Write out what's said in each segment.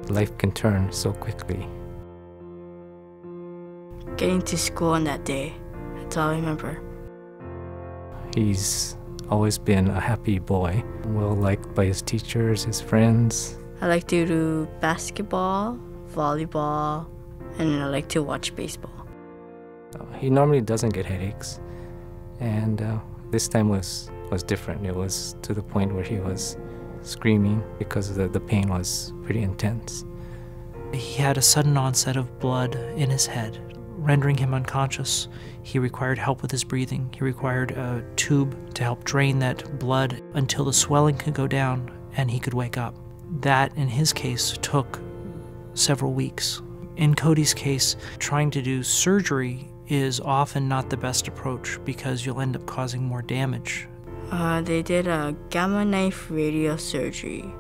Life can turn so quickly. Getting to school on that day, that's all I remember. He's always been a happy boy, well liked by his teachers, his friends. I like to do basketball, volleyball, and I like to watch baseball. He normally doesn't get headaches, and this time was different. It was to the point where he was screaming because the pain was pretty intense. He had a sudden onset of blood in his head, rendering him unconscious. He required help with his breathing. He required a tube to help drain that blood until the swelling could go down and he could wake up. That, in his case, took several weeks. In Cody's case, trying to do surgery is often not the best approach because you'll end up causing more damage. They did a gamma knife radiosurgery.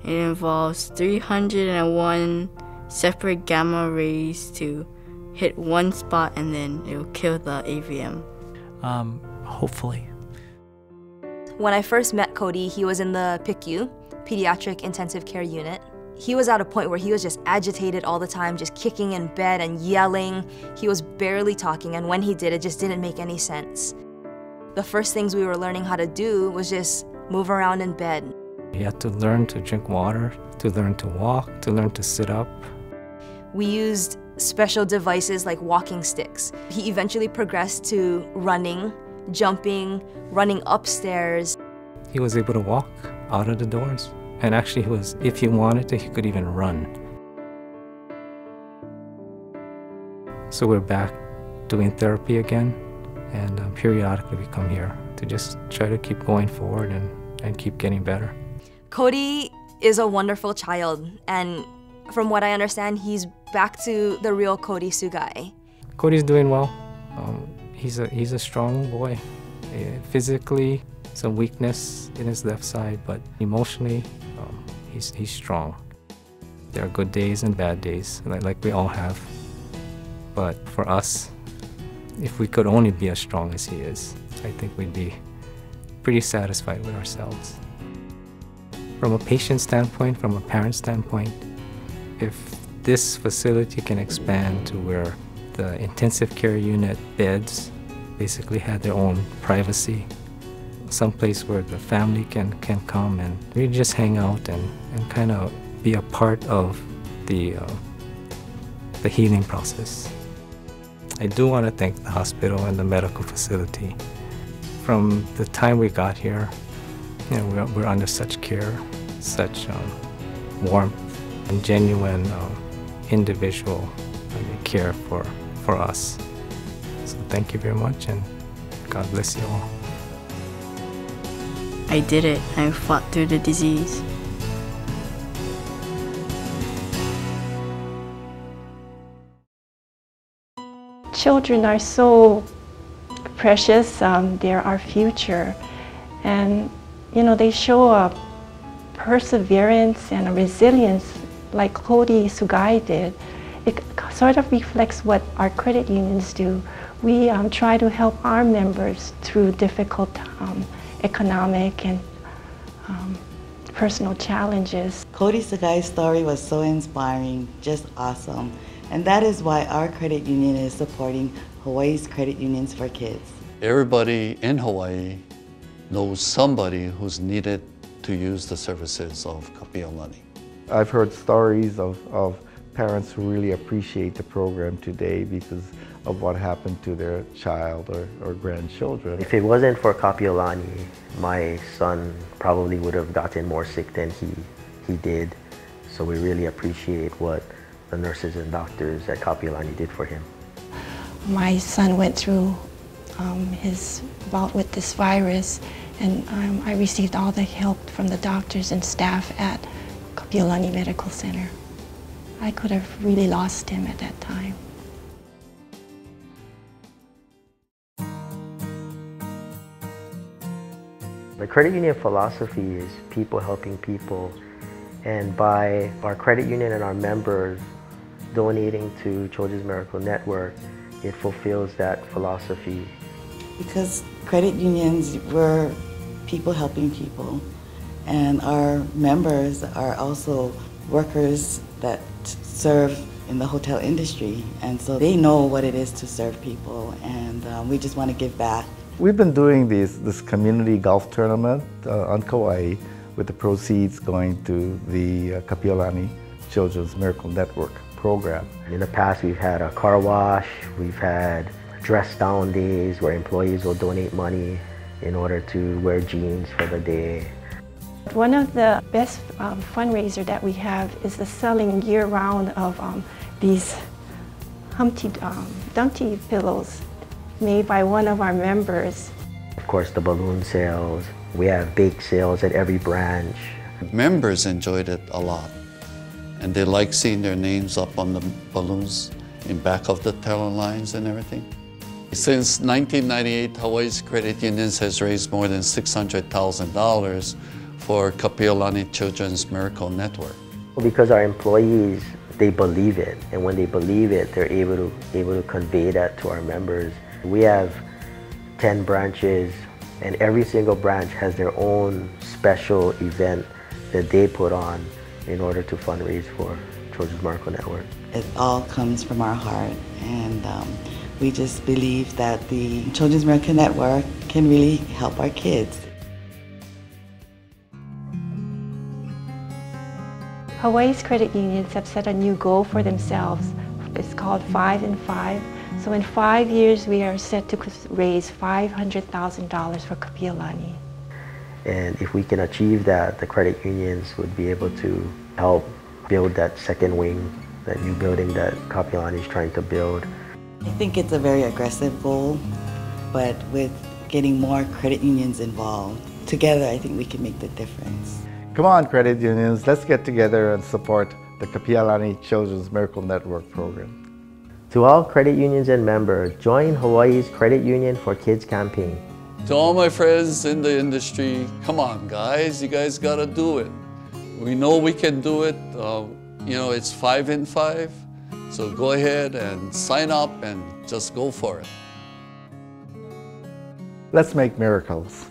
It involves 301 separate gamma rays to hit one spot and then it will kill the AVM. Hopefully. When I first met Cody, he was in the PICU, Pediatric Intensive Care Unit. He was at a point where he was just agitated all the time, just kicking in bed and yelling. He was barely talking, and when he did, it just didn't make any sense. The first things we were learning how to do was just move around in bed. He had to learn to drink water, to learn to walk, to learn to sit up. We used special devices like walking sticks. He eventually progressed to running, jumping, running upstairs. He was able to walk out of the doors. And actually, if he wanted to, he could even run. So we're back doing therapy again, and periodically we come here to just try to keep going forward and keep getting better. Cody is a wonderful child, and from what I understand, he's back to the real Cody Sugai. Cody's doing well. He's a strong boy. Physically, some weakness in his left side, but emotionally, he's strong. There are good days and bad days, like we all have. But for us, if we could only be as strong as he is, I think we'd be pretty satisfied with ourselves. From a patient standpoint, from a parent standpoint, if this facility can expand to where the intensive care unit beds basically had their own privacy, someplace where the family can come and really just hang out and kind of be a part of the healing process. I do want to thank the hospital and the medical facility. From the time we got here, we're under such care, such warmth and genuine individual care for us. So thank you very much, and God bless you all. I did it. I fought through the disease. Children are so precious. They're our future. And, they show a perseverance and a resilience like Cody Sugai did. It sort of reflects what our credit unions do. We try to help our members through difficult economic and personal challenges. Cody Sugai's story was so inspiring, just awesome. And that is why our credit union is supporting Hawaii's Credit Unions for Kids. Everybody in Hawaii knows somebody who's needed to use the services of Kapiolani. I've heard stories of parents who really appreciate the program today because of what happened to their child or grandchildren. If it wasn't for Kapiolani, my son probably would have gotten more sick than he did. So we really appreciate what the nurses and doctors at Kapiolani did for him. My son went through his bout with this virus, and I received all the help from the doctors and staff at Kapiolani Medical Center. I could have really lost him at that time. The credit union philosophy is people helping people, and by our credit union and our members donating to Children's Miracle Network, it fulfills that philosophy. Because credit unions were people helping people, and our members are also workers that serve in the hotel industry, and so they know what it is to serve people, and we just want to give back. We've been doing this community golf tournament on Kauai with the proceeds going to the Kapiolani Children's Miracle Network program. In the past, we've had a car wash, we've had dress down days where employees will donate money in order to wear jeans for the day. One of the best fundraiser that we have is the selling year-round of these Humpty Dumpty pillows made by one of our members. Of course, the balloon sales. We have bake sales at every branch. Members enjoyed it a lot, and they like seeing their names up on the balloons in back of the teller lines and everything. Since 1998, Hawaii's credit unions has raised more than $600,000 for Kapiolani Children's Miracle Network. Because our employees, they believe it, and when they believe it, they're able to convey that to our members. We have 10 branches, and every single branch has their own special event that they put on in order to fundraise for Children's Miracle Network. It all comes from our heart, and we just believe that the Children's Miracle Network can really help our kids. Hawaii's credit unions have set a new goal for themselves. It's called 5 in 5. So in 5 years, we are set to raise $500,000 for Kapiolani. And if we can achieve that, the credit unions would be able to help build that second wing, that new building that Kapiolani is trying to build. I think it's a very aggressive goal, but with getting more credit unions involved, together I think we can make the difference. Come on, credit unions, let's get together and support the Kapiolani Children's Miracle Network program. To all credit unions and members, join Hawaii's Credit Union for Kids campaign. To all my friends in the industry, come on guys, you guys gotta do it. We know we can do it. You know, it's 5 in 5, so go ahead and sign up and just go for it. Let's make miracles.